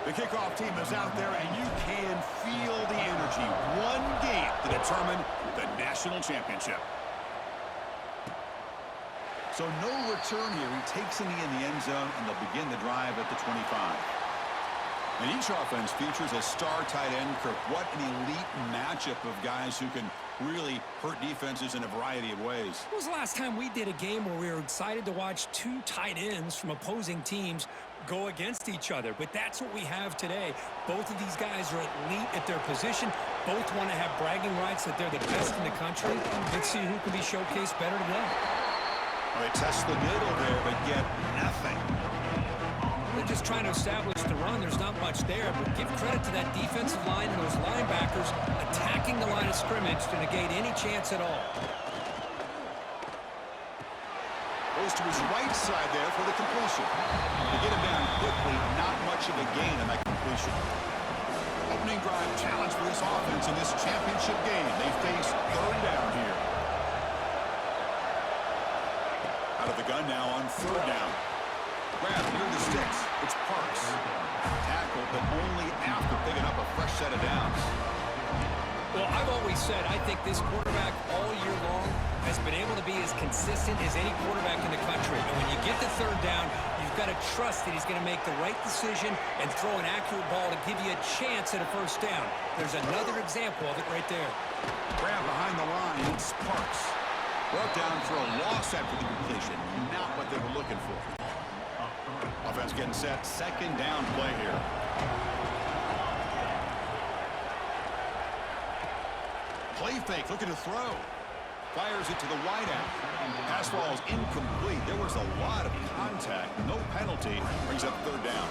The kickoff team is out there, and you can feel the energy. One game to determine the national championship. So no return here. He takes a knee in the end zone, and they'll begin the drive at the 25. And each offense features a star tight end. Kirk, what an elite matchup of guys who can really hurt defenses in a variety of ways. When was the last time we did a game where we were excited to watch two tight ends from opposing teams go against each other? But that's what we have today. Both of these guys are elite at their position. Both want to have bragging rights that they're the best in the country. Let's see who can be showcased better today. Well, they test the middle there, but get nothing. They're just trying to establish the run. There's not much there, but give credit to that defensive line and those linebackers attacking the line of scrimmage to negate any chance at all. Goes to his right side there for the completion. To get him down quickly, not much of a gain on that completion. Opening drive challenge for this offense in this championship game. They face third down here. Out of the gun now on third down. Grab near the sticks. It's Parks. Tackle, but only after picking up a fresh set of downs. Well, I've always said I think this quarterback all year long has been able to be as consistent as any quarterback in the country. And when you get to third down, you've got to trust that he's going to make the right decision and throw an accurate ball to give you a chance at a first down. There's another example of it right there. Grab behind the line. It's Parks. Brought down for a loss after the completion. Not what they were looking for. Offense getting set. Second down play here. Play fake, looking to throw. Fires it to the wideout. Pass ball is incomplete. There was a lot of contact. No penalty. Brings up third down.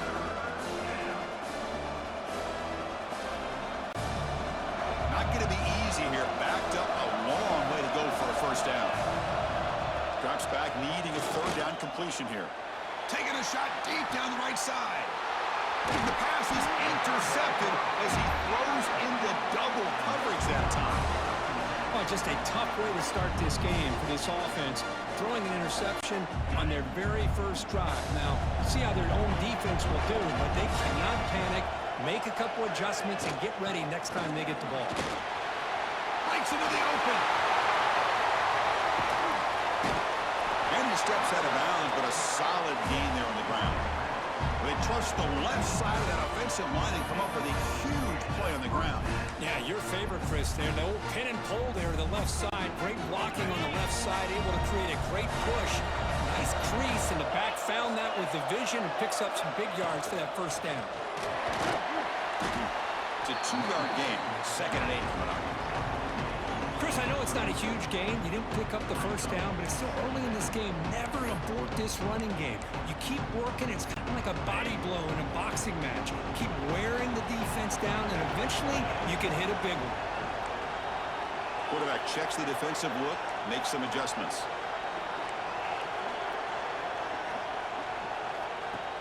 Not going to be easy here. Backed up a long way to go for a first down. Drops back, needing a third down completion here. Taking a shot deep down the right side. The pass is intercepted as he throws into double coverage that time. Oh, just a tough way to start this game for this offense. Throwing an interception on their very first drive. Now, see how their own defense will do, but they cannot panic, make a couple adjustments, and get ready next time they get the ball. Breaks into the open. And he steps out of bounds, but a solid gain there on the ground. They trust the left side of that offensive line and come up with a huge play on the ground. Yeah, your favorite, Chris, there. The old pin and pull there to the left side. Great blocking on the left side, able to create a great push. Nice crease, and the back found that with the vision and picks up some big yards for that first down. It's a 2-yard gain. 2nd and 8 coming up. Chris, I know it's not a huge gain. You didn't pick up the first down, but it's still early in this game. Never abort this running game. You keep working. It's kind of like a body blow in a boxing match. Keep wearing the defense down, and eventually you can hit a big one. Quarterback checks the defensive look, makes some adjustments.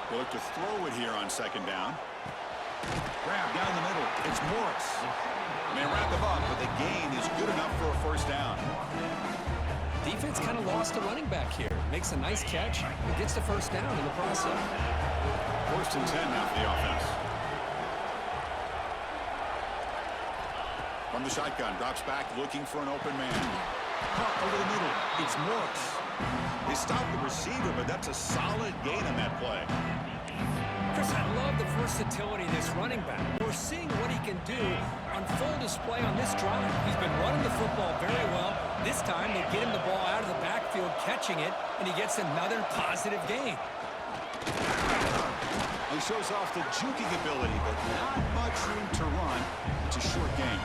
They look to throw it here on second down. Grab down the middle. It's Morris. They wrap him up, but the gain is good enough for a first down. Defense kind of lost a running back here. Makes a nice catch and gets the first down in the process. 1st and 10 now for the offense. From the shotgun, drops back looking for an open man. Caught over the middle. It's Morris. They stop the receiver, but that's a solid gain on that play. Chris, I love the versatility of this running back. We're seeing what he can do on full display on this drive. He's been running the football very well. This time, they get him the ball out of the backfield, catching it, and he gets another positive gain. He shows off the juking ability, but not much room to run. It's a short gain.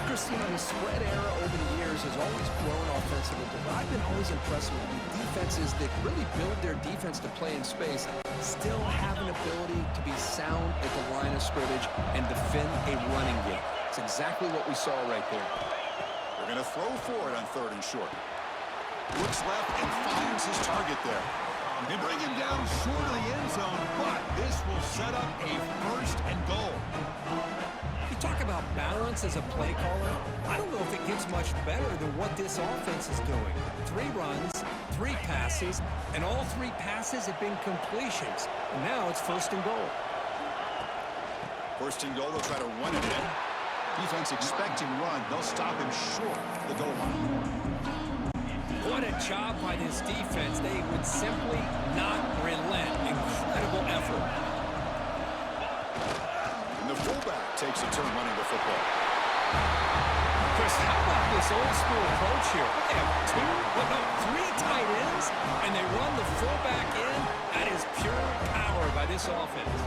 Chris, you know, the spread era over the years has always grown offensively, but I've been always impressed with the defenses that really build their defense to play in space, still have an ability to be sound at the line of scrimmage and defend a running game. It's exactly what we saw right there. They're going to throw for it on 3rd and short. Looks left and finds his target there. They bring him down short of the end zone, but this will set up a 1st and goal. Talk about balance as a play caller. I don't know if it gets much better than what this offense is doing. 3 runs, 3 passes, and all 3 passes have been completions. And now it's 1st and goal. First and goal, they'll try to run it in. Defense expecting run. They'll stop him short of the goal line. What a job by this defense. They would simply not relent. Incredible effort. And the fullback takes a turn running the football. Chris, how about this old school approach here? They have three tight ends, and they run the fullback in. That is pure power by this offense.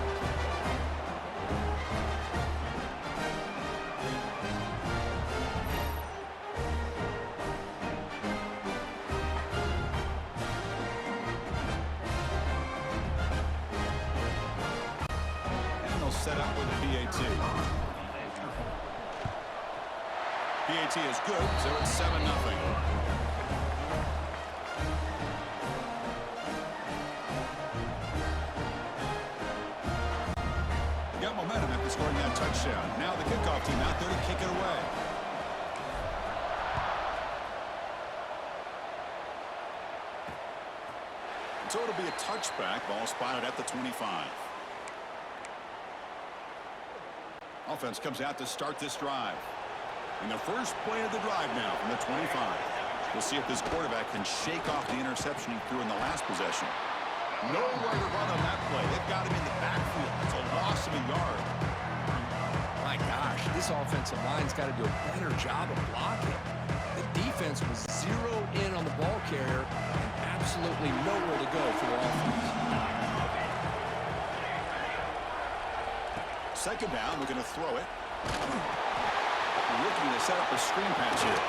Set up with a PAT. PAT is good, so it's 7-0. Got momentum after scoring that touchdown. Now the kickoff team out there to kick it away. So it'll be a touchback. Ball spotted at the 25. Offense comes out to start this drive. And the first play of the drive now from the 25. We'll see if this quarterback can shake off the interception he threw in the last possession. Nowhere to run on that play. They've got him in the backfield. It's a loss of a yard. My gosh, this offensive line's got to do a better job of blocking. The defense was zero in on the ball carrier and absolutely nowhere to go for the offense. Second down, we're going to throw it. Looking to set up a screen pass here.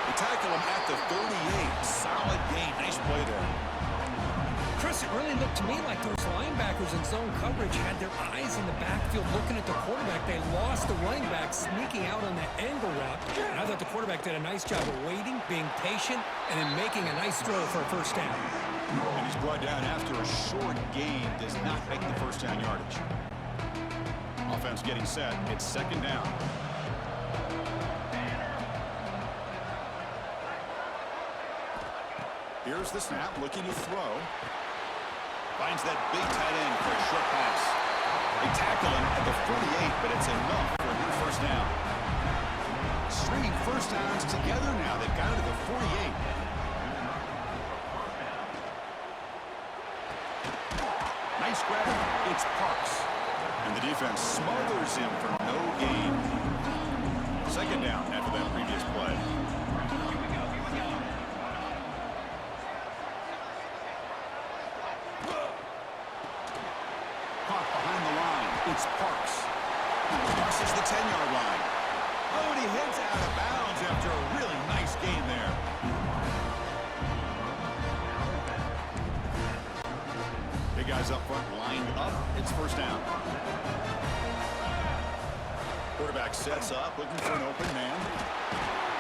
They tackle him at the 38. Solid gain. Nice play there. Chris, it really looked to me like those linebackers in zone coverage had their eyes in the backfield looking at the quarterback. They lost the running back sneaking out on that angle route. And I thought the quarterback did a nice job of waiting, being patient, and then making a nice throw for a first down. And he's brought down after a short gain. Does not make the first down yardage. Offense getting set. It's second down. Here's the snap, looking to throw. Finds that big tight end for a short pass. They tackle him at the 48, but it's enough for a new first down. Stringing first downs together now. They've got it at the 48. Nice grab. It's Parks. And the defense smothers him for no gain. Second down after that previous play. Caught behind the line. It's Parks. Crosses the 10-yard line. Oh, and he heads out of bounds after a really nice gain there. Big guys up front lined up. It's first down. Quarterback sets up, looking for an open man.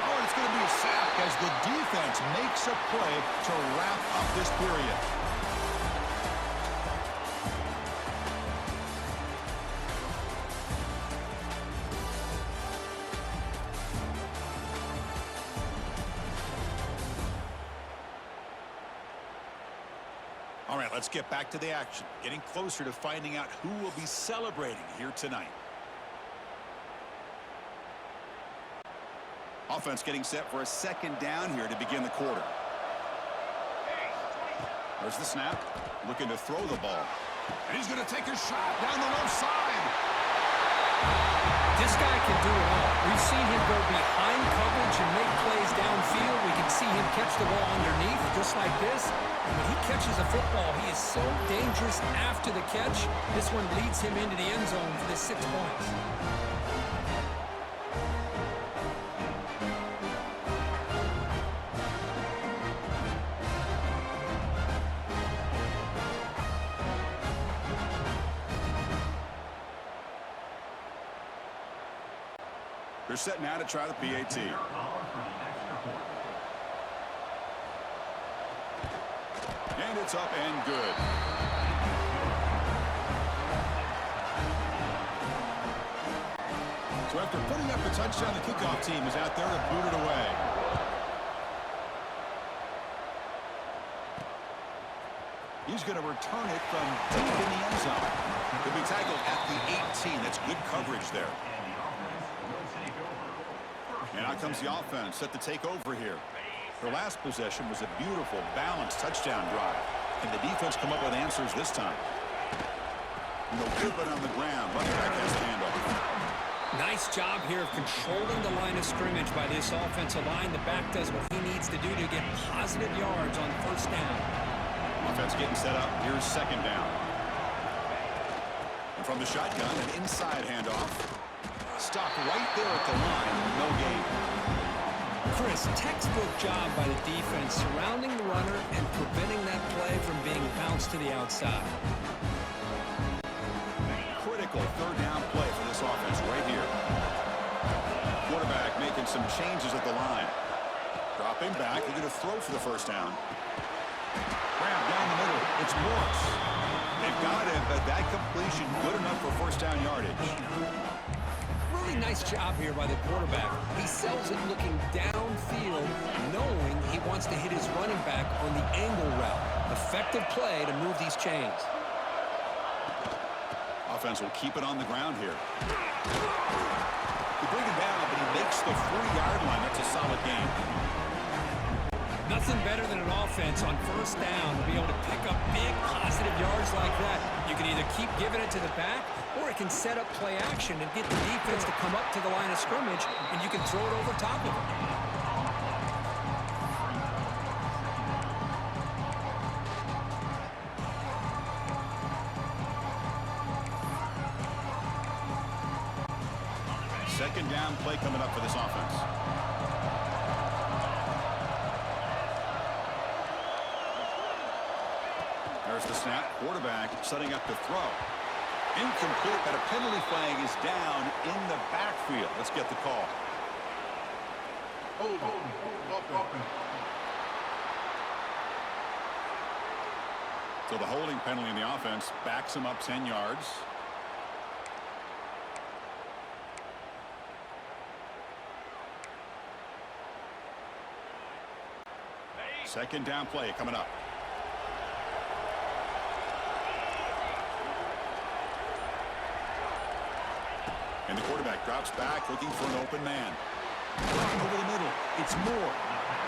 Oh, it's going to be a sack as the defense makes a play to wrap up this period. All right, let's get back to the action. Getting closer to finding out who will be celebrating here tonight. Offense getting set for a second down here to begin the quarter. There's the snap. Looking to throw the ball. And he's going to take a shot down the left side. This guy can do it all. We've seen him go behind coverage and make plays downfield. We can see him catch the ball underneath just like this. And when he catches a football, he is so dangerous after the catch. This one leads him into the end zone for the 6 points. They're set now to try the PAT. And it's up and good. So after putting up the touchdown, the kickoff team is out there to boot it away. He's going to return it from deep in the end zone. He'll be tackled at the 18. That's good coverage there. And out comes the offense set to take over here. Their last possession was a beautiful, balanced touchdown drive. Can the defense come up with answers this time? And they'll keep it on the ground. Running back has the handoff. Nice job here of controlling the line of scrimmage by this offensive line. The back does what he needs to do to get positive yards on first down. Offense getting set up. Here's second down. And from the shotgun, an inside handoff. Stopped right there at the line. No gain. Chris, textbook job by the defense surrounding the runner and preventing that play from being bounced to the outside. Critical third down play for this offense right here. Quarterback making some changes at the line. Dropping back. They're going to throw for the first down. Grab down the middle. It's Morris. They've got it, but that completion good enough for first down yardage. Really nice job here by the quarterback. He sells it looking downfield, knowing he wants to hit his running back on the angle route. Effective play to move these chains. Offense will keep it on the ground here. They bring him down, but he makes the 40-yard line. That's a solid game. Nothing better than an offense on first down to be able to pick up big positive yards like that. You can either keep giving it to the back, or it can set up play action and get the defense to come up to the line of scrimmage, and you can throw it over top of it. Second down play coming up for this offense. There's the snap. Quarterback setting up to throw. Incomplete, but a penalty flag is down in the backfield. Let's get the call. So the holding penalty in the offense backs him up 10 yards. Second down play coming up. And the quarterback drops back, looking for an open man. Over the middle, it's Moore.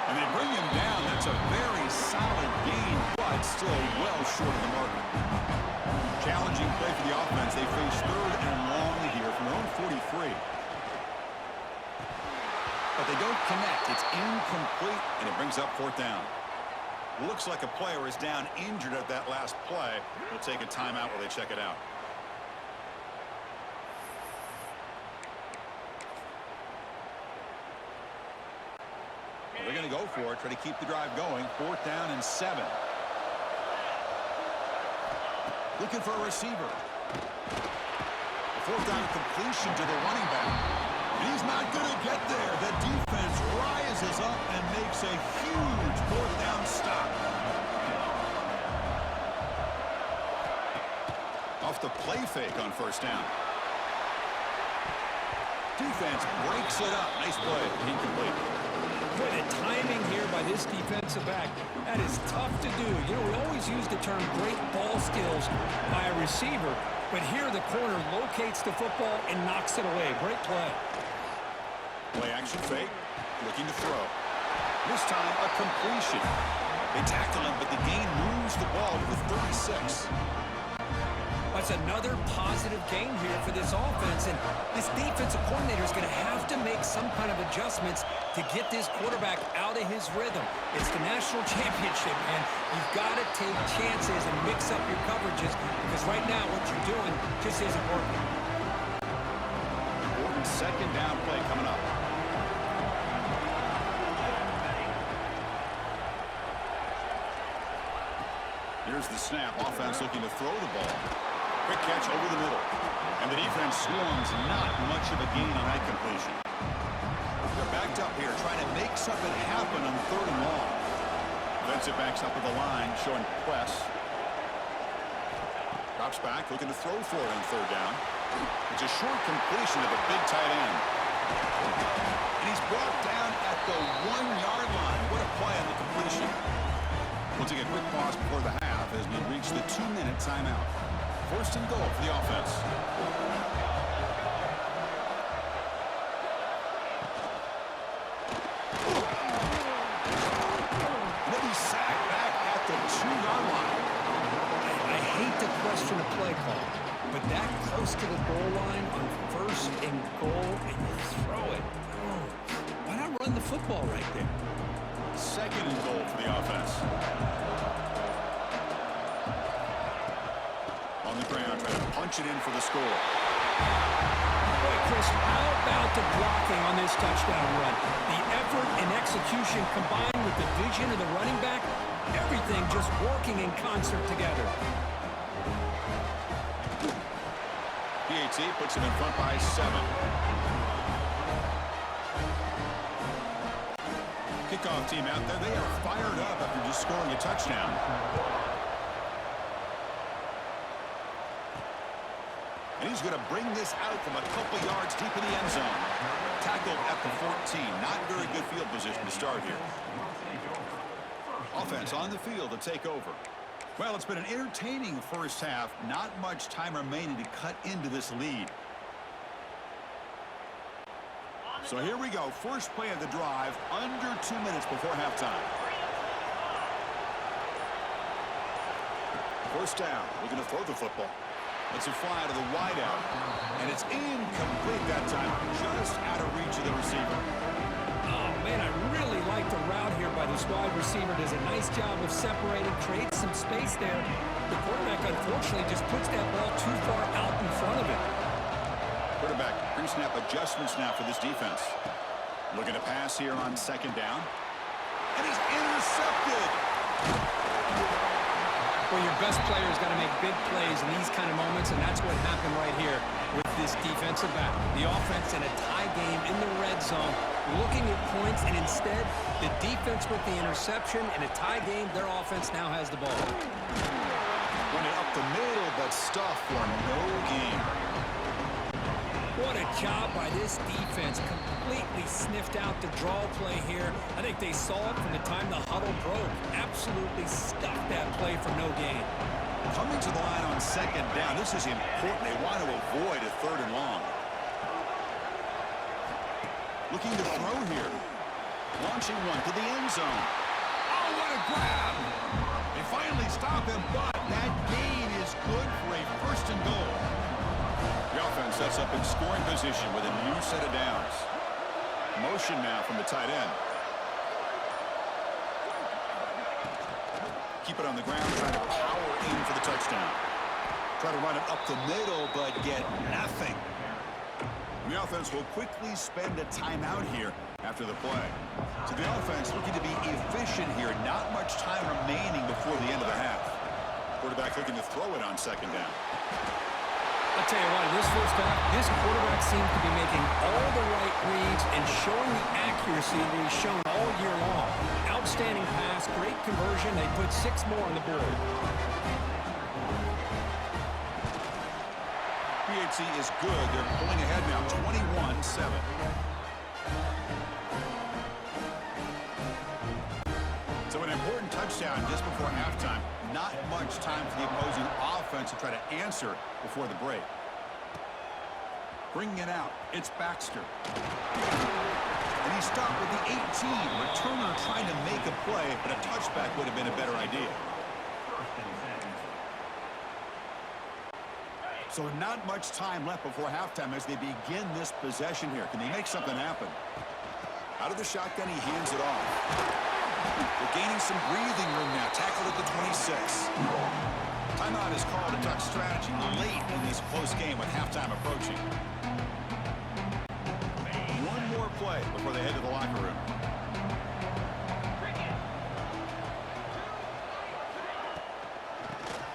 And they bring him down. That's a very solid gain, but still well short of the mark. Challenging play for the offense. They face third and long here from their own 43. But they don't connect. It's incomplete, and it brings up fourth down. Looks like a player is down injured at that last play. They'll take a timeout while they check it out. They're going to go for it, try to keep the drive going. Fourth down and 7. Looking for a receiver. Fourth down completion to the running back. He's not going to get there. The defense rises up and makes a huge fourth down stop. Off the play fake on first down. Defense breaks it up. Nice play. Incomplete. Boy, the timing here by this defensive back, that is tough to do. You know, we always use the term great ball skills by a receiver, but here the corner locates the football and knocks it away. Great play. Play action fake, looking to throw. This time a completion. They tackle him, but the gain moves the ball to the 36. That's another positive game here for this offense, and this defensive coordinator is going to have to make some kind of adjustments to get this quarterback out of his rhythm. It's the national championship, man. You've got to take chances and mix up your coverages, because right now what you're doing just isn't working. Important second down play coming up. Here's the snap. Offense looking to throw the ball. Quick catch over the middle. And the defense swarms. Not much of a gain on that completion. They're backed up here, trying to make something happen on third and long. Defensive backs up at the line, showing press. Drops back, looking to throw for it on third down. It's a short completion of a big tight end. And he's brought down at the 1-yard line. What a play on the completion. We'll take a quick pause before the half. half as we reach the 2-minute timeout. First and goal for the offense. Maybe sacked back at the 2-yard line. I hate to question a play call, but that close to the goal line on first and goal, and you throw it. Oh, why not run the football right there? Second and goal for the offense. On the ground, trying to punch it in for the score. Boy, Chris, how about the blocking on this touchdown run? The effort and execution combined with the vision of the running back, everything just working in concert together. PAT puts him in front by 7. Kickoff team out there, they are fired up after just scoring a touchdown. And he's going to bring this out from a couple yards deep in the end zone. Tackled at the 14. Not very good field position to start here. Offense on the field to take over. Well, it's been an entertaining first half. Not much time remaining to cut into this lead. So here we go. First play of the drive, under 2 minutes before halftime. First down. Looking to throw the football. It's a fly to the wideout. And it's incomplete that time. Just out of reach of the receiver. Oh, man, I really like the route here by this wide receiver. Does a nice job of separating, creates some space there. The quarterback, unfortunately, just puts that ball too far out in front of him. Quarterback, pre-snap adjustments now for this defense. Looking to pass here on second down. And he's intercepted. Well, your best player's got to make big plays in these kind of moments, and that's what happened right here with this defensive back. The offense in a tie game in the red zone, looking at points, and instead, the defense with the interception. In a tie game, their offense now has the ball. Running up the middle, but stuffed for no gain. What a job by this defense. Completely sniffed out the draw play here. I think they saw it from the time the huddle broke. Absolutely stuffed that play for no gain. Coming to the line on second down. This is important. They want to avoid a third and long. Looking to throw here. Launching one to the end zone. Oh, what a grab! They finally stop him, but that gain is good for a first and goal. The offense sets up in scoring position with a new set of downs. Motion now from the tight end. Keep it on the ground, trying to power in for the touchdown. Try to run it up the middle, but get nothing. The offense will quickly spend a timeout here after the play. So the offense looking to be efficient here. Not much time remaining before the end of the half. Quarterback looking to throw it on second down. I'll tell you what, in this first half, this quarterback seems to be making all the right reads and showing the accuracy that he's shown all year long. Outstanding pass, great conversion. They put 6 more on the board. PAT is good. They're pulling ahead now, 21-7. So an important touchdown just before halftime. Not much time for the opposing offense to try to answer before the break. Bringing it out, it's Baxter. And he stopped with the 18. Returner trying to make a play, but a touchback would have been a better idea. So not much time left before halftime as they begin this possession here. Can they make something happen? Out of the shotgun, he hands it off. They're gaining some breathing room now. Tackled at the 26. Timeout is called to talk strategy late in this close game with halftime approaching. One more play before they head to the locker room.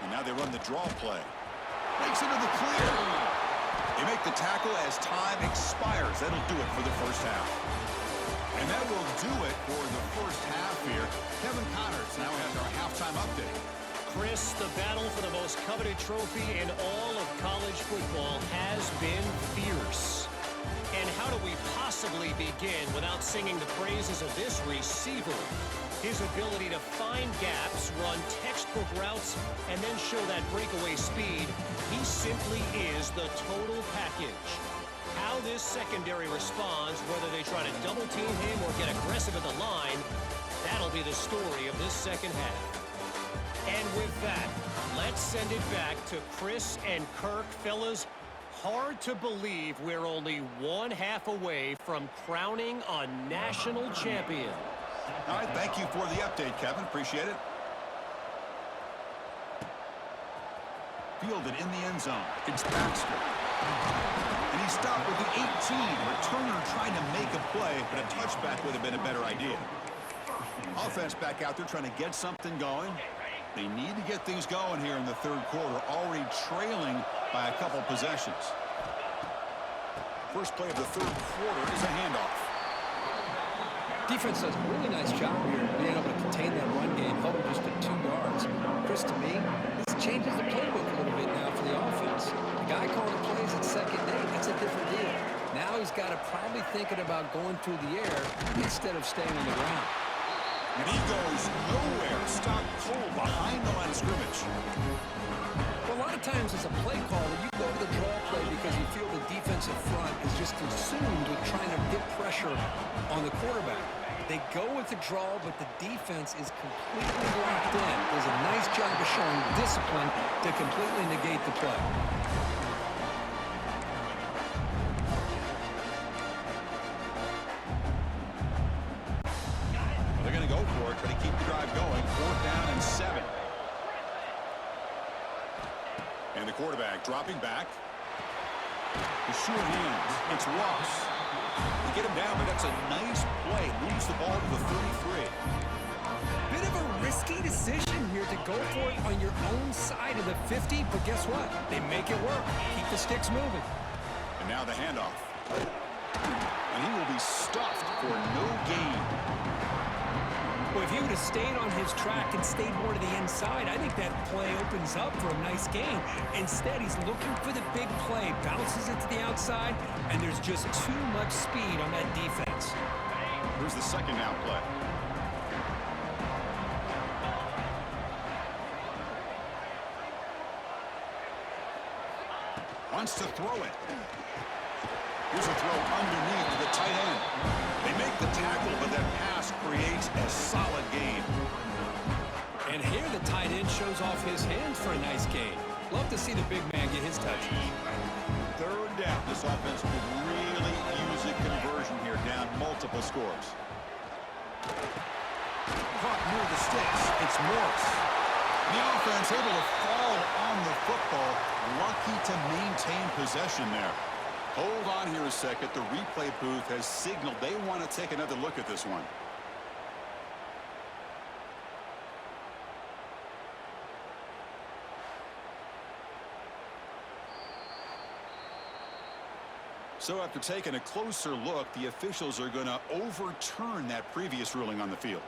And now they run the draw play. Makes it to the clear. They make the tackle as time expires. That'll do it for the first half. And that will do it for the first half here. Kevin Connors now has our halftime update. Chris, the battle for the most coveted trophy in all of college football has been fierce. And how do we possibly begin without singing the praises of this receiver? His ability to find gaps, run textbook routes, and then show that breakaway speed, he simply is the total package. How this secondary responds, whether they try to double team him or get aggressive at the line, that'll be the story of this second half. And with that, let's send it back to Chris and Kirk. Fellas, hard to believe we're only one half away from crowning a national champion. All right, thank you for the update, Kevin. Appreciate it. Fielded in the end zone. It's Baxter. And he stopped with the 18. Returner trying to make a play, but a touchback would have been a better idea. Offense back out there trying to get something going. They need to get things going here in the third quarter, already trailing by a couple possessions. First play of the third quarter is a handoff. Defense does a really nice job here being able to contain that run game, held just at 2 yards. Chris, to me, this changes the playbook a little bit now for the offense. The guy calling plays at second day, that's a different deal. Now he's got to probably thinking about going through the air instead of staying on the ground. And he goes nowhere. Stop cold behind the line of scrimmage. Well, a lot of times as a play caller, you go to the draw play because you feel the defensive front is just consumed with trying to get pressure on the quarterback. They go with the draw, but the defense is completely locked in. Does a nice job of showing discipline to completely negate the play. They're going to go for it, try to keep the drive going. 4th down and 7. And the quarterback dropping back. The short hands. It's Ross. They get him down, but that's a nice play. Moves the ball to the 33. Bit of a risky decision here to go for it on your own side of the 50, but guess what? They make it work. Keep the sticks moving. And now the handoff. And he will be stuffed for no gain. Well, if he would have stayed on his track and stayed more to the inside, I think that play opens up for a nice gain. Instead, he's looking for the big play, bounces it to the outside, and there's just too much speed on that defense. Here's the second down play. Wants to throw it. Here's a throw underneath to the tight end. They make the tackle, but that pass creates a solid gain. And here the tight end shows off his hands for a nice gain. Love to see the big man get his touches. 3rd down. This offense could really use a conversion here, down multiple scores. Caught near the sticks. It's Morris. The offense able to fall on the football. Lucky to maintain possession there. Hold on here a second. The replay booth has signaled they want to take another look at this one. So after taking a closer look, the officials are going to overturn that previous ruling on the field.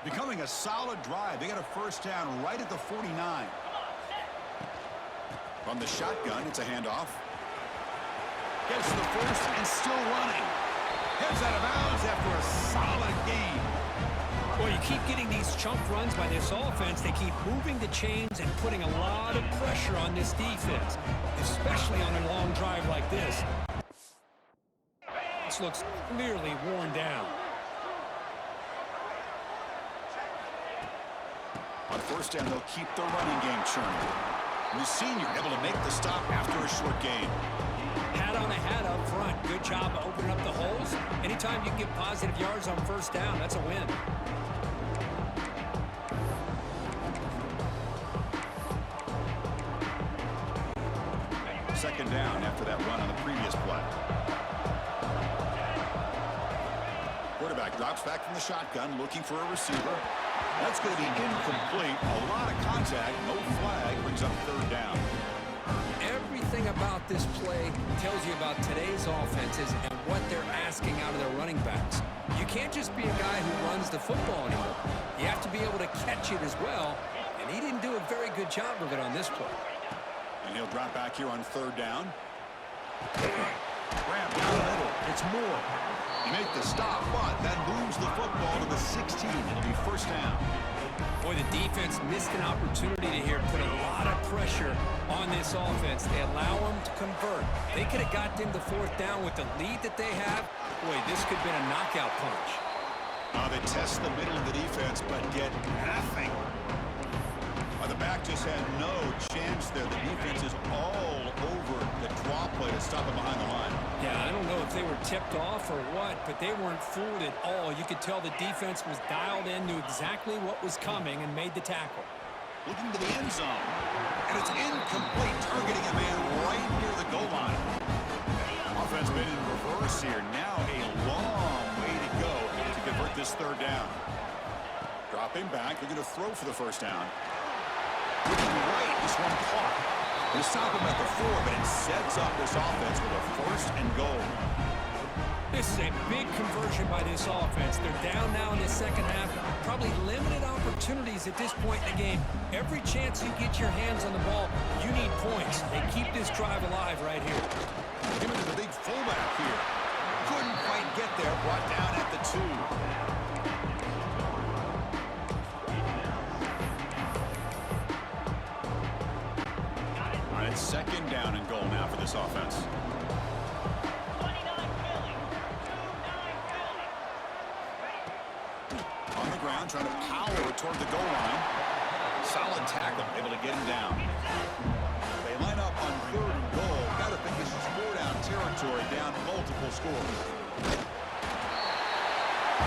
Becoming a solid drive. They got a first down right at the 49. From the shotgun, it's a handoff. Gets the first and still running. Heads out of bounds after a solid gain. Well, you keep getting these chunk runs by this offense. They keep moving the chains and putting a lot of pressure on this defense, especially on a long drive like this. This looks clearly worn down. On first down, they'll keep the running game churning. And the senior able to make the stop after a short gain. Hat on a hat up front. Good job of opening up the holes. Anytime you can get positive yards on first down, that's a win. Second down after that run on the previous play. Quarterback drops back from the shotgun, looking for a receiver. That's going to be incomplete. A lot of contact, no flag, brings up 3rd down. Everything about this play tells you about today's offenses and what they're asking out of their running backs. You can't just be a guy who runs the football anymore. You have to be able to catch it as well. And and he didn't do a very good job of it on this play. And he'll drop back here on third down. Grab down the middle. It's Moore. He made the stop, but that moves the football to the 16. It'll be first down. Boy, the defense missed an opportunity to here put a lot of pressure on this offense. They allow them to convert. They could have got them to fourth down with the lead that they have. Boy, this could have been a knockout punch. They test the middle of the defense, but get nothing. The back just had no chance there. The defense is all over the draw play to stop him behind the line. Yeah, I don't know if they were tipped off or what, but they weren't fooled at all. You could tell the defense was dialed in, knew exactly what was coming, and made the tackle. Looking to the end zone. And it's incomplete, targeting a man right near the goal line. Offense been in reverse here. Now a long way to go to convert this third down. Dropping back. They're going to throw for the first down. Looking right, this one caught. They stop him at the 4, but it sets up this offense with a first and goal. This is a big conversion by this offense. They're down now in the second half. Probably limited opportunities at this point in the game. Every chance you get your hands on the ball, you need points. They keep this drive alive right here. Give it to the big fullback here. Couldn't quite get there. Brought down at the 2. It's second down and goal now for this offense. On the ground, trying to power toward the goal line. Solid tackle, able to get him down. They line up on third and goal. Got to think this is score down territory, down multiple scores.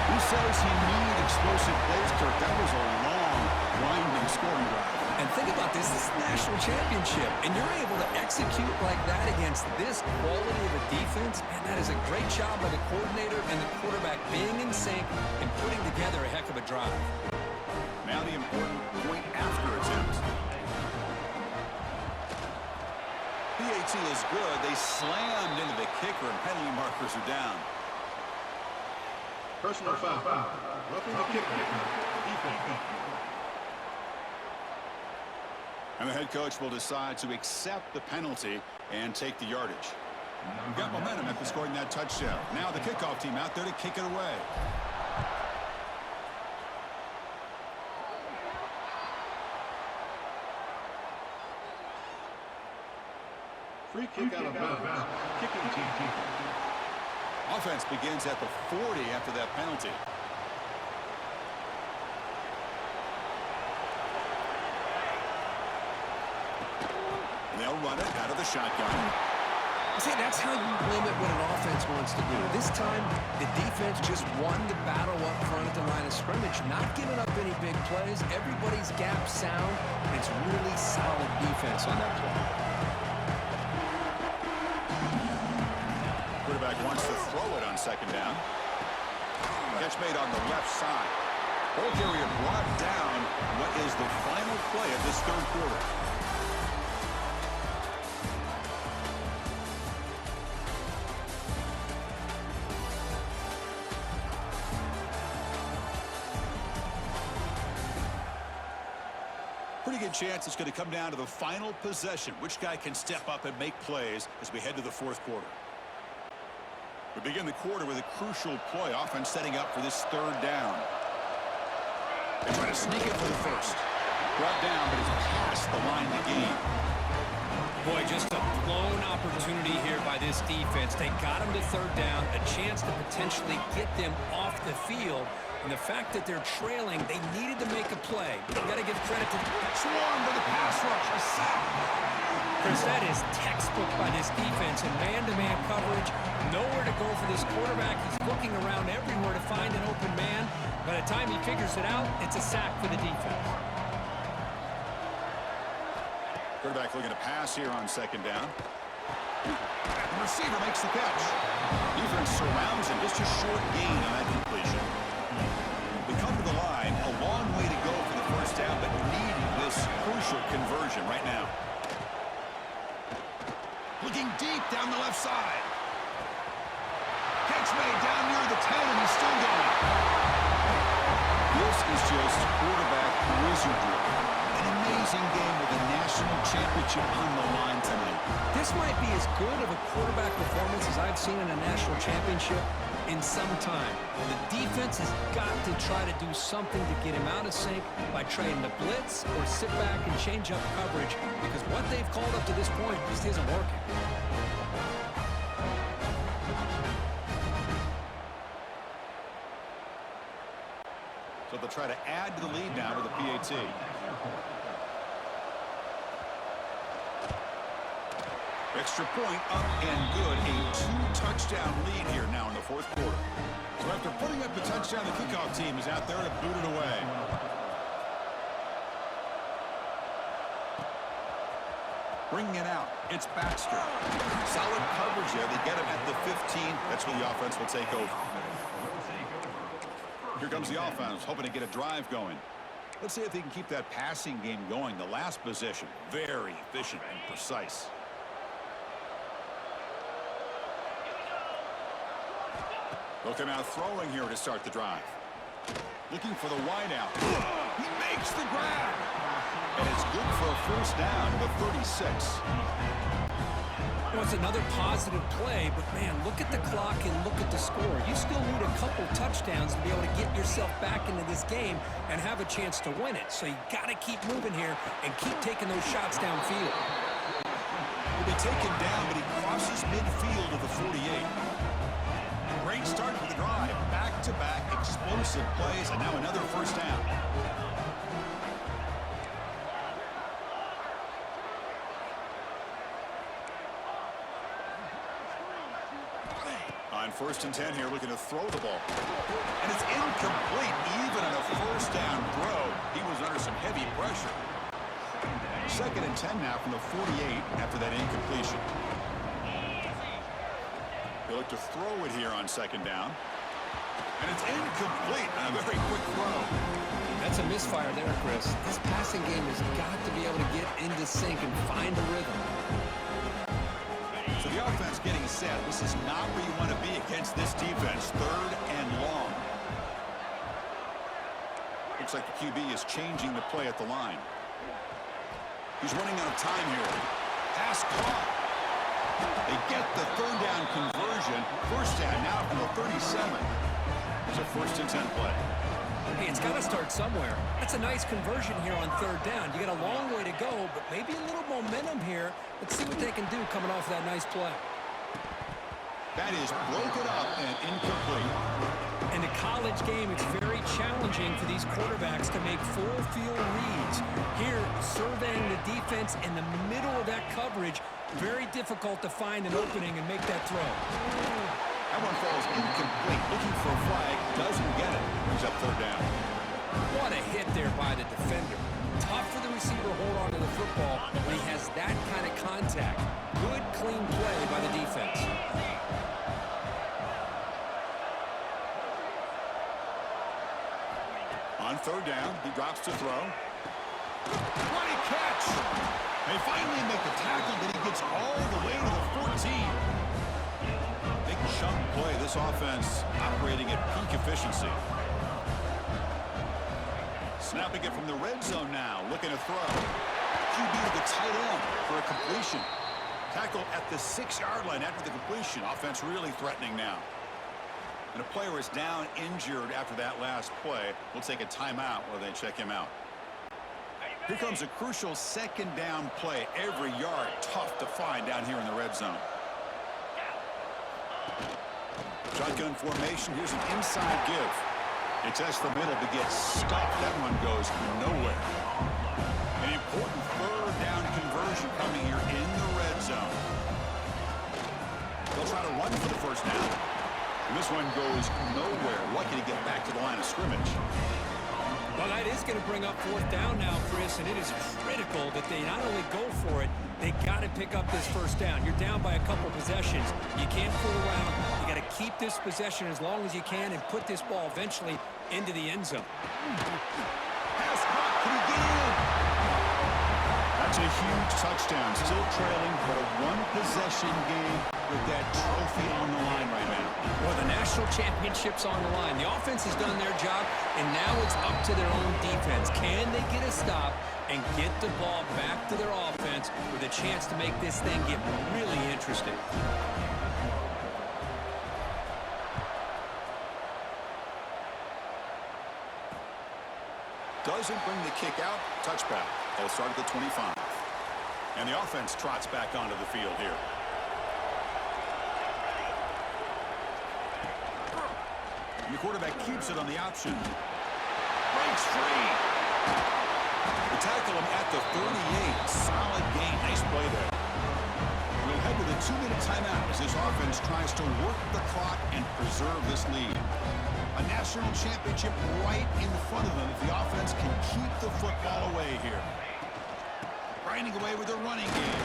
Who says he needed explosive plays, Kirk? That was a long, winding scoring drive. And think about this is a national championship, and you're able to execute like that against this quality of a defense, and that is a great job by the coordinator and the quarterback being in sync and putting together a heck of a drive. Now the important point after attempt. PAT is good. They slammed into the kicker, and penalty markers are down. Personal foul. Roughing the kicker. Defense. And the head coach will decide to accept the penalty and take the yardage. We've got momentum after scoring that touchdown. Now the kickoff team out there to kick it away. Free kick out of bounds. Kicking team. Offense begins at the 40 after that penalty. They'll run it out of the shotgun. See, that's how you limit what an offense wants to do. This time, the defense just won the battle up front at the line of scrimmage, not giving up any big plays. Everybody's gap sound, and it's really solid defense on that play. Quarterback wants to throw it on second down. Catch made on the left side. Ball carrier brought down what is the final play of this third quarter. Pretty good chance it's going to come down to the final possession. Which guy can step up and make plays as we head to the fourth quarter? We begin the quarter with a crucial play. Offense setting up for this third down. They try to sneak it for the first. Brought down, but it's past the line of the game. Boy, just a blown opportunity here by this defense. They got him to third down, a chance to potentially get them off the field. And the fact that they're trailing, they needed to make a play. You got to give credit to Swarmed by the pass rush. A sack. Chris, that is textbook by this defense in man-to-man coverage. Nowhere to go for this quarterback. He's looking around everywhere to find an open man. By the time he figures it out, it's a sack for the defense. Quarterback looking to pass here on second down. The receiver makes the catch. Defense surrounds him. Just a short gain on that completion. They come to the line. A long way to go for the first down, but needing this crucial conversion right now. Looking deep down the left side. Catch made down near the 10, and he's still going. This is just quarterback wizardry. And amazing game with a national championship on the line tonight. This might be as good of a quarterback performance as I've seen in a national championship in some time. The defense has got to try to do something to get him out of sync by trying to blitz or sit back and change up coverage, because what they've called up to this point just isn't working. So they'll try to add to the lead now with the PAT. Extra point up and good. A 2-touchdown lead here now in the fourth quarter. So after putting up the touchdown, the kickoff team is out there to boot it away. Bringing it out, it's Baxter. Solid coverage there. They get him at the 15. That's where the offense will take over. Here comes the offense, hoping to get a drive going. Let's see if they can keep that passing game going. The last possession, very efficient and precise. They'll come out throwing here to start the drive. Looking for the wideout. He makes the grab. And it's good for a first down to the 36. Well, it's another positive play, but man, look at the clock and look at the score. You still need a couple touchdowns to be able to get yourself back into this game and have a chance to win it. So you got to keep moving here and keep taking those shots downfield. He'll be taken down, but he crosses midfield to the 48. Great start to the drive. Back-to-back explosive plays, and now another first down. On 1st and 10 here, looking to throw the ball. And it's incomplete, even on a first down throw. He was under some heavy pressure. 2nd and 10 now from the 48 after that incompletion. They look to throw it here on 2nd down. And it's incomplete on a very quick throw. That's a misfire there, Chris. This passing game has got to be able to get into sync and find a rhythm. So the offense getting set. This is not where you want to be against this defense. 3rd and long. Looks like the QB is changing the play at the line. He's running out of time here. Pass caught. They get the 3rd down conversion. First down now from the 37. It's a 1st and 10 play. Hey, it's got to start somewhere. That's a nice conversion here on 3rd down. You got a long way to go, but maybe a little momentum here. Let's see what they can do coming off that nice play. That is broken up and incomplete. In a college game, it's very challenging for these quarterbacks to make full field reads. Here, surveying the defense in the middle of that coverage, very difficult to find an opening and make that throw. That one falls incomplete. Looking for a flag, doesn't get it. Brings up 3rd down. What a hit there by the defender. Tough for the receiver to hold on to the football when he has that kind of contact. Good, clean play by the defense. On 3rd down, he drops to throw. What a catch! They finally make the tackle, but he gets all the way to the 14. Big chunk play. This offense operating at peak efficiency. Snapping it from the red zone now, looking to throw. QB to the tight end for a completion. Tackle at the 6-yard line after the completion. Offense really threatening now. And a player is down injured after that last play. We'll take a timeout while they check him out. Here comes a crucial 2nd down play. Every yard tough to find down here in the red zone. Shotgun formation. Here's an inside give. It tests the middle to get stuffed. That one goes nowhere. An important 3rd down conversion coming here in the red zone. They'll try to run for the first down. And this one goes nowhere. Lucky to get back to the line of scrimmage. Well, that is going to bring up 4th down now, Chris, and it is critical that they not only go for it, they got to pick up this first down. You're down by a couple possessions. You can't fool around. You got to keep this possession as long as you can and put this ball eventually into the end zone. Pass caught. Can he get in? That's a huge touchdown. Still trailing, but a 1-possession game with that trophy on the line right now. Well, the national championship's on the line. The offense has done their job, and now it's up to their own defense. Can they get a stop and get the ball back to their offense with a chance to make this thing get really interesting? Doesn't bring the kick out. Touchback. They'll start at the 25. And the offense trots back onto the field here. And the quarterback keeps it on the option. Breaks free. They tackle him at the 38. Solid gain. Nice play there. We'll head to the 2-minute timeout as this offense tries to work the clock and preserve this lead. A national championship right in front of them if the offense can keep the football away here. Grinding away with a running game.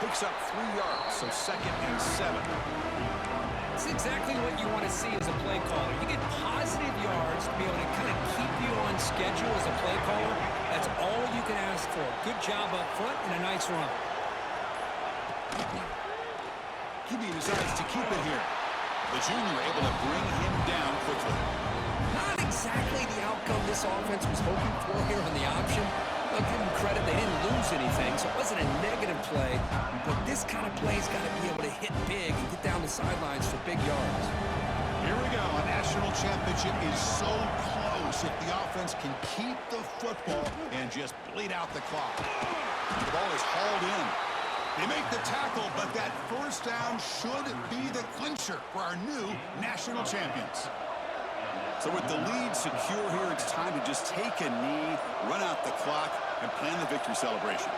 Picks up 3 yards, so 2nd and 7. It's exactly what you want to see as a play caller. You get positive yards to be able to kind of keep you on schedule as a play caller. That's all you can ask for. Good job up front and a nice run. QB decides to keep it here. The junior able to bring him down quickly. Not exactly the outcome this offense was hoping for here on the option. I'll give them credit, they didn't lose anything, so it wasn't a negative play. But this kind of play's got to be able to hit big and get down the sidelines for big yards. Here we go. A national championship is so close if the offense can keep the football and just bleed out the clock. The ball is hauled in. They make the tackle, but that first down should be the clincher for our new national champions. So with the lead secure here, it's time to just take a knee, run out the clock, and plan the victory celebration.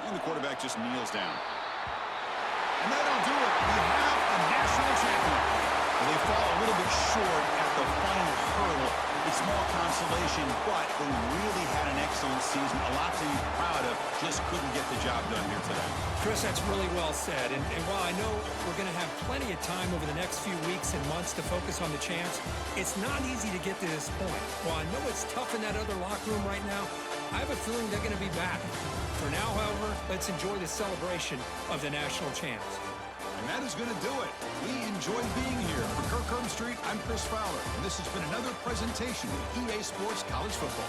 And the quarterback just kneels down. And that'll do it. We have a national champion. And they fall a little bit short at the final hurdle. A small consolation, but they really had an excellent season. A lot to be proud of. Just couldn't get the job done here today. Chris, that's really well said. And while I know we're going to have plenty of time over the next few weeks and months to focus on the champs, it's not easy to get to this point. While I know it's tough in that other locker room right now, I have a feeling they're going to be back. For now, however, let's enjoy the celebration of the national champs. And that is going to do it. We enjoyed being here. For Kirk Street, I'm Chris Fowler, and this has been another presentation of EA Sports College Football.